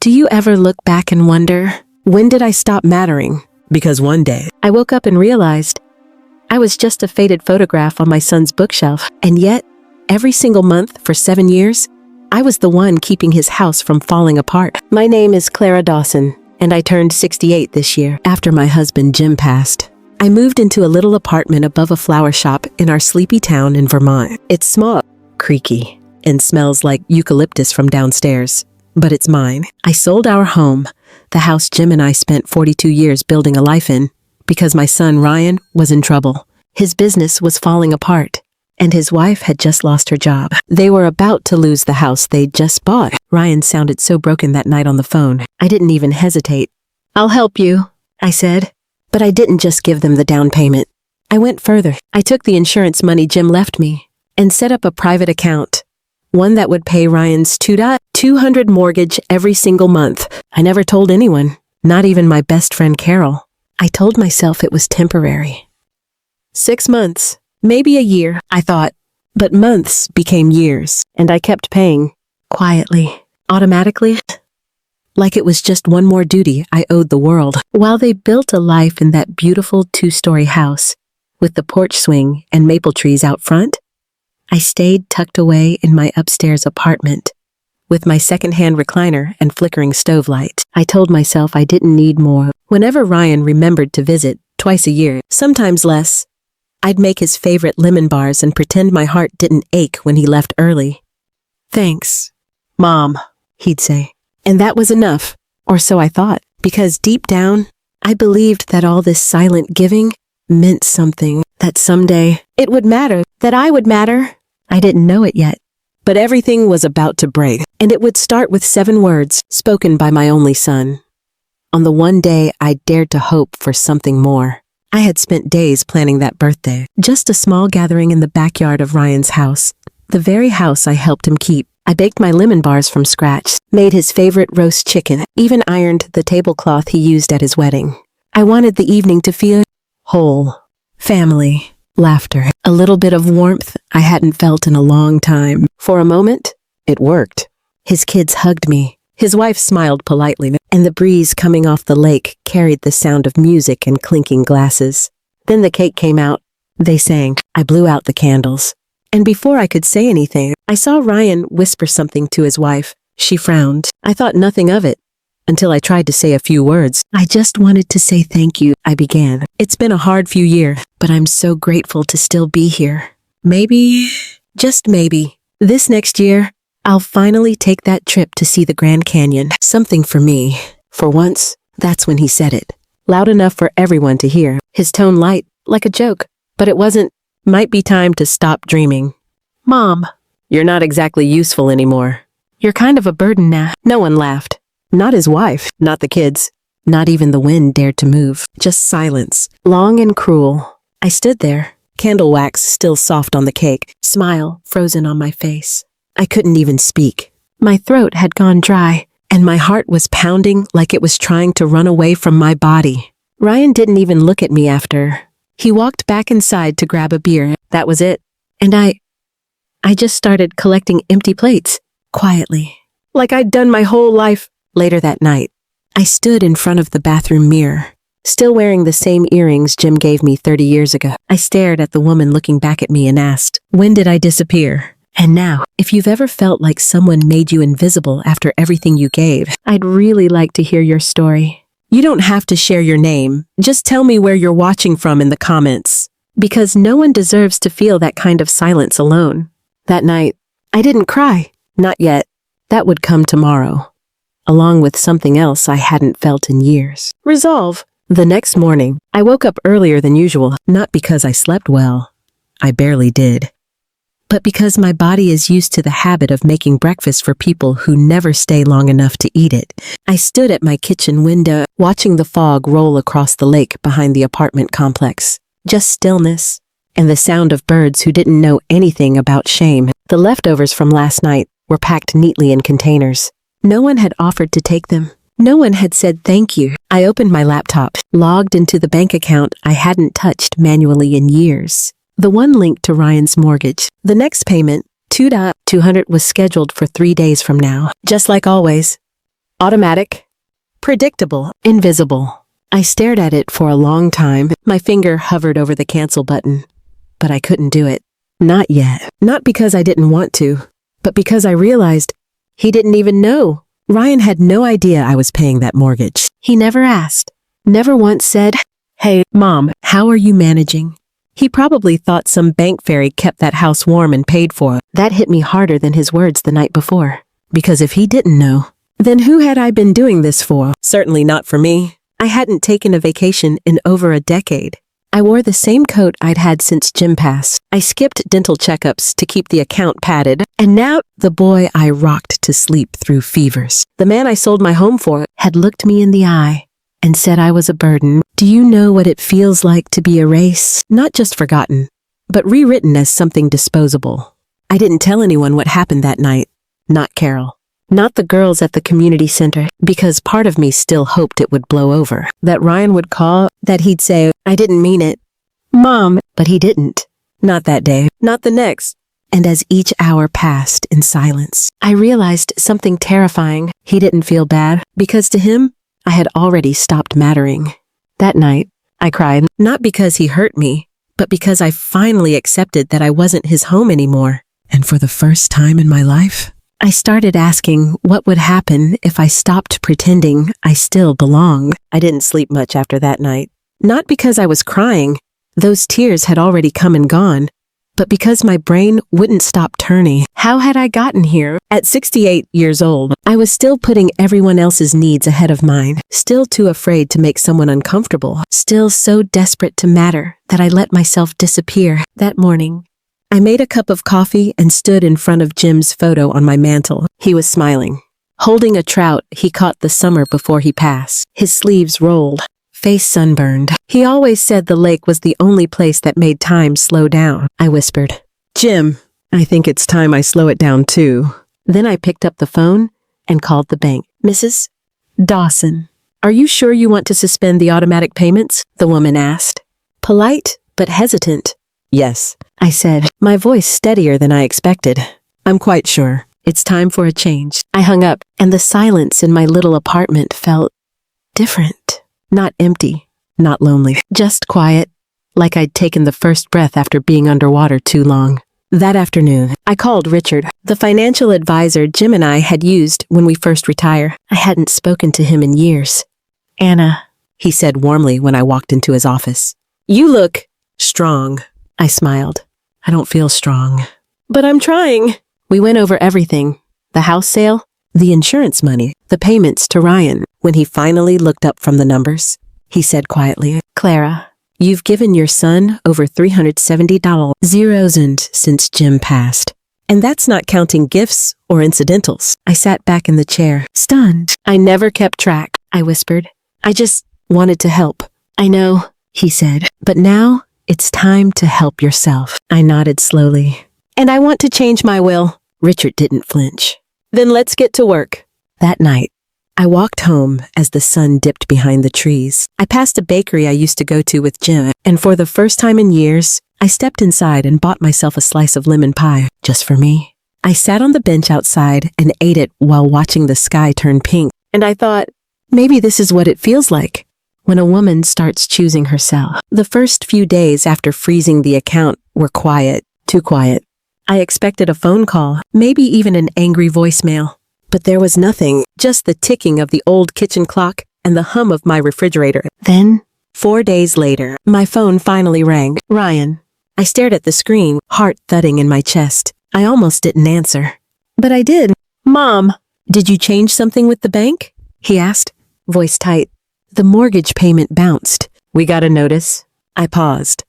Do you ever look back and wonder, when did I stop mattering? Because one day, I woke up and realized I was just a faded photograph on my son's bookshelf. And yet, every single month for 7 years, I was the one keeping his house from falling apart. My name is Clara Dawson, and I turned 68 this year after my husband Jim passed. I moved into a little apartment above a flower shop in our sleepy town in Vermont. It's small, creaky, and smells like eucalyptus from downstairs. But it's mine. I sold our home, the house Jim and I spent 42 years building a life in, because my son Ryan was in trouble. His business was falling apart, and his wife had just lost her job. They were about to lose the house they'd just bought. Ryan sounded so broken that night on the phone, I didn't even hesitate. "I'll help you," I said. But I didn't just give them the down payment. I went further. I took the insurance money Jim left me and set up a private account, one that would pay Ryan's $200 mortgage every single month. I never told anyone, not even my best friend Carol. I told myself it was temporary. 6 months, maybe a year, I thought. But months became years, and I kept paying, quietly, automatically, like it was just one more duty I owed the world. While they built a life in that beautiful 2-story house, with the porch swing and maple trees out front, I stayed tucked away in my upstairs apartment, with my secondhand recliner and flickering stove light. I told myself I didn't need more. Whenever Ryan remembered to visit, twice a year, sometimes less, I'd make his favorite lemon bars and pretend my heart didn't ache when he left early. "Thanks, Mom," he'd say. And that was enough, or so I thought, because deep down, I believed that all this silent giving meant something, that someday it would matter, that I would matter. I didn't know it yet. But everything was about to break, and it would start with 7 words spoken by my only son. On the one day I dared to hope for something more. I had spent days planning that birthday, just a small gathering in the backyard of Ryan's house, the very house I helped him keep. I baked my lemon bars from scratch, made his favorite roast chicken, even ironed the tablecloth he used at his wedding. I wanted the evening to feel whole, family, laughter, a little bit of warmth I hadn't felt in a long time. For a moment, it worked. His kids hugged me. His wife smiled politely, and the breeze coming off the lake carried the sound of music and clinking glasses. Then the cake came out. They sang. I blew out the candles. And before I could say anything, I saw Ryan whisper something to his wife. She frowned. I thought nothing of it, until I tried to say a few words. "I just wanted to say thank you," I began. "It's been a hard few years, but I'm so grateful to still be here. Maybe, just maybe, this next year, I'll finally take that trip to see the Grand Canyon. Something for me." For once, that's when he said it. Loud enough for everyone to hear. His tone light, like a joke. But it wasn't. "Might be time to stop dreaming. Mom, you're not exactly useful anymore. You're kind of a burden now." No one laughed. Not his wife, not the kids, not even the wind dared to move. Just silence, long and cruel. I stood there, candle wax still soft on the cake, smile frozen on my face. I couldn't even speak. My throat had gone dry, and my heart was pounding like it was trying to run away from my body. Ryan didn't even look at me after. He walked back inside to grab a beer. That was it. And I just started collecting empty plates, quietly, like I'd done my whole life. Later that night, I stood in front of the bathroom mirror, still wearing the same earrings Jim gave me 30 years ago. I stared at the woman looking back at me and asked, "When did I disappear?" And now, if you've ever felt like someone made you invisible after everything you gave, I'd really like to hear your story. You don't have to share your name. Just tell me where you're watching from in the comments. Because no one deserves to feel that kind of silence alone. That night, I didn't cry. Not yet. That would come tomorrow, along with something else I hadn't felt in years. Resolve. The next morning, I woke up earlier than usual, not because I slept well. I barely did. But because my body is used to the habit of making breakfast for people who never stay long enough to eat it. I stood at my kitchen window, watching the fog roll across the lake behind the apartment complex. Just stillness, and the sound of birds who didn't know anything about shame. The leftovers from last night were packed neatly in containers. No one had offered to take them. No one had said thank you. I opened my laptop, logged into the bank account I hadn't touched manually in years. The one linked to Ryan's mortgage. The next payment, $200, was scheduled for 3 days from now. Just like always, Automatic. Predictable. Invisible. I stared at it for a long time. My finger hovered over the cancel button. But I couldn't do it. Not yet. Not because I didn't want to, but because I realized he didn't even know. Ryan had no idea I was paying that mortgage. He never asked. Never once said, "Hey, Mom, how are you managing?" He probably thought some bank fairy kept that house warm and paid for. That hit me harder than his words the night before. Because if he didn't know, then who had I been doing this for? Certainly not for me. I hadn't taken a vacation in over a decade. I wore the same coat I'd had since gym pass. I skipped dental checkups to keep the account padded. And now, the boy I rocked to sleep through fevers, the man I sold my home for, had looked me in the eye and said I was a burden. Do you know what it feels like to be erased? Not just forgotten, but rewritten as something disposable. I didn't tell anyone what happened that night. Not Carol. Not the girls at the community center, because part of me still hoped it would blow over. That Ryan would call, that he'd say, "I didn't mean it, Mom," but he didn't. Not that day, not the next. And as each hour passed in silence, I realized something terrifying. He didn't feel bad, because to him, I had already stopped mattering. That night, I cried, not because he hurt me, but because I finally accepted that I wasn't his home anymore. And for the first time in my life, I started asking what would happen if I stopped pretending I still belong. I didn't sleep much after that night. Not because I was crying, those tears had already come and gone, but because my brain wouldn't stop turning. How had I gotten here? At 68 years old, I was still putting everyone else's needs ahead of mine, still too afraid to make someone uncomfortable, still so desperate to matter that I let myself disappear. That morning, I made a cup of coffee and stood in front of Jim's photo on my mantle. He was smiling, holding a trout he caught the summer before he passed. His sleeves rolled, face sunburned. He always said the lake was the only place that made time slow down. I whispered, "Jim, I think it's time I slow it down too." Then I picked up the phone and called the bank. "Mrs. Dawson, are you sure you want to suspend the automatic payments?" the woman asked. Polite, but hesitant. "Yes," I said, my voice steadier than I expected. "I'm quite sure. It's time for a change." I hung up, and the silence in my little apartment felt different. Not empty, not lonely, just quiet, like I'd taken the first breath after being underwater too long. That afternoon, I called Richard, the financial advisor Jim and I had used when we first retired. I hadn't spoken to him in years. "Anna," he said warmly when I walked into his office. "You look strong." I smiled. "I don't feel strong, but I'm trying." We went over everything. The house sale, the insurance money, the payments to Ryan. When he finally looked up from the numbers, he said quietly, "Clara, you've given your son over $370 since Jim passed. And that's not counting gifts or incidentals." I sat back in the chair, stunned. "I never kept track," I whispered. "I just wanted to help." "I know," he said, "but now it's time to help yourself." I nodded slowly. "And I want to change my will." Richard didn't flinch. "Then let's get to work." That night, I walked home as the sun dipped behind the trees. I passed a bakery I used to go to with Jim, and for the first time in years, I stepped inside and bought myself a slice of lemon pie, just for me. I sat on the bench outside and ate it while watching the sky turn pink, and I thought, maybe this is what it feels like when a woman starts choosing herself. The first few days after freezing the account were quiet, too quiet. I expected a phone call, maybe even an angry voicemail. But there was nothing, just the ticking of the old kitchen clock and the hum of my refrigerator. Then, 4 days later, my phone finally rang. "Ryan." I stared at the screen, heart thudding in my chest. I almost didn't answer. But I did. "Mom, did you change something with the bank?" he asked, voice tight. The mortgage payment bounced. "We got a notice?" I paused.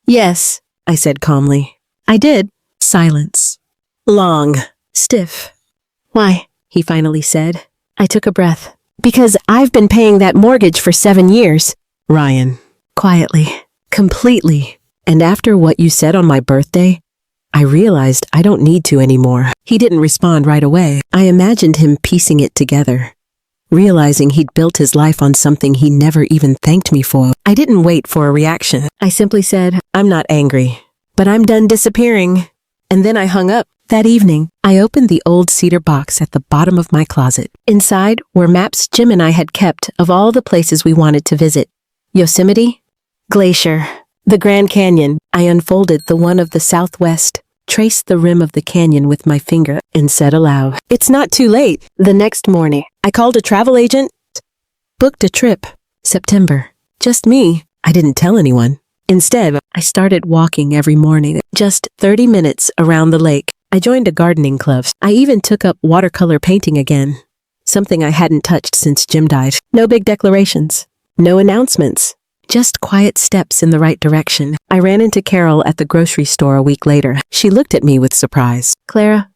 "Yes," I said calmly. "I did." Silence. Long. Stiff. "Why?" he finally said. I took a breath. "Because I've been paying that mortgage for 7 years. "Ryan." Quietly. Completely. "And after what you said on my birthday, I realized I don't need to anymore." He didn't respond right away. I imagined him piecing it together, realizing he'd built his life on something he never even thanked me for. I didn't wait for a reaction. I simply said, "I'm not angry, but I'm done disappearing." And then I hung up. That evening, I opened the old cedar box at the bottom of my closet. Inside were maps Jim and I had kept of all the places we wanted to visit. Yosemite, Glacier, the Grand Canyon. I unfolded the one of the Southwest, traced the rim of the canyon with my finger, and said aloud, "It's not too late." The next morning, I called a travel agent, booked a trip. September. Just me. I didn't tell anyone. Instead, I started walking every morning, just 30 minutes around the lake. I joined a gardening club. I even took up watercolor painting again, something I hadn't touched since Jim died. No big declarations, no announcements, just quiet steps in the right direction. I ran into Carol at the grocery store a week later. She looked at me with surprise. "Clara,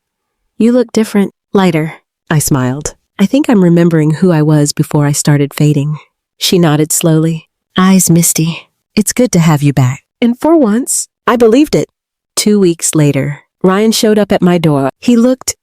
you look different, lighter." I smiled. "I think I'm remembering who I was before I started fading." She nodded slowly, eyes misty. "It's good to have you back." And for once, I believed it. 2 weeks later, Ryan showed up at my door. He looked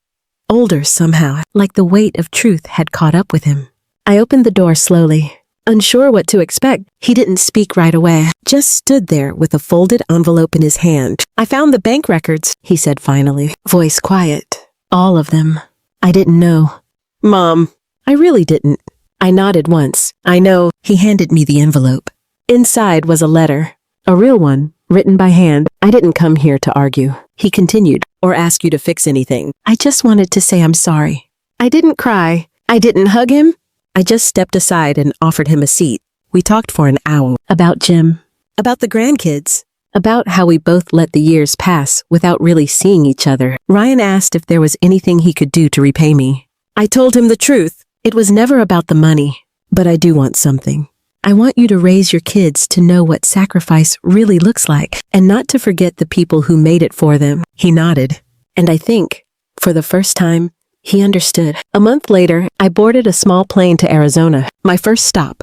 older somehow, like the weight of truth had caught up with him. I opened the door slowly, unsure what to expect. He didn't speak right away, just stood there with a folded envelope in his hand. "I found the bank records," he said finally, voice quiet. "All of them. I didn't know." "Mom." I really didn't. I nodded once. "I know." He handed me the envelope. Inside was a letter, a real one, written by hand. "I didn't come here to argue," he continued, "or ask you to fix anything. I just wanted to say I'm sorry." I didn't cry. I didn't hug him. I just stepped aside and offered him a seat. We talked for an hour about Jim, about the grandkids, about how we both let the years pass without really seeing each other. Ryan asked if there was anything he could do to repay me. I told him the truth. It was never about the money, but I do want something. I want you to raise your kids to know what sacrifice really looks like, and not to forget the people who made it for them. He nodded, and I think, for the first time, he understood. A month later, I boarded a small plane to Arizona, my first stop.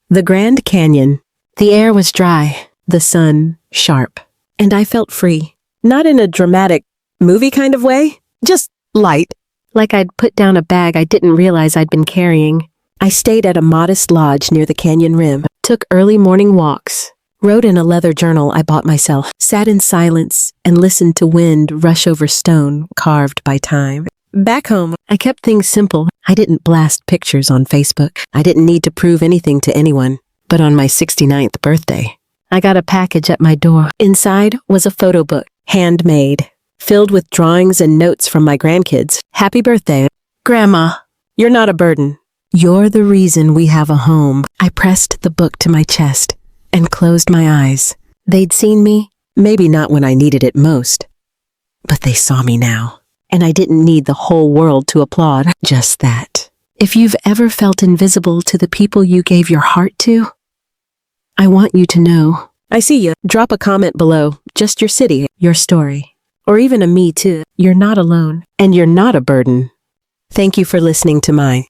The Grand Canyon. The air was dry, the sun sharp, and I felt free. Not in a dramatic, movie kind of way, just light. Like I'd put down a bag I didn't realize I'd been carrying. I stayed at a modest lodge near the canyon rim, took early morning walks, wrote in a leather journal I bought myself, sat in silence, and listened to wind rush over stone carved by time. Back home, I kept things simple. I didn't blast pictures on Facebook. I didn't need to prove anything to anyone. But on my 69th birthday, I got a package at my door. Inside was a photo book, handmade, filled with drawings and notes from my grandkids. "Happy birthday, Grandma. You're not a burden. You're the reason we have a home." I pressed the book to my chest and closed my eyes. They'd seen me, maybe not when I needed it most, but they saw me now. And I didn't need the whole world to applaud, just that. If you've ever felt invisible to the people you gave your heart to, I want you to know. I see you. Drop a comment below, just your city, your story, or even a me too. You're not alone, and you're not a burden. Thank you for listening to my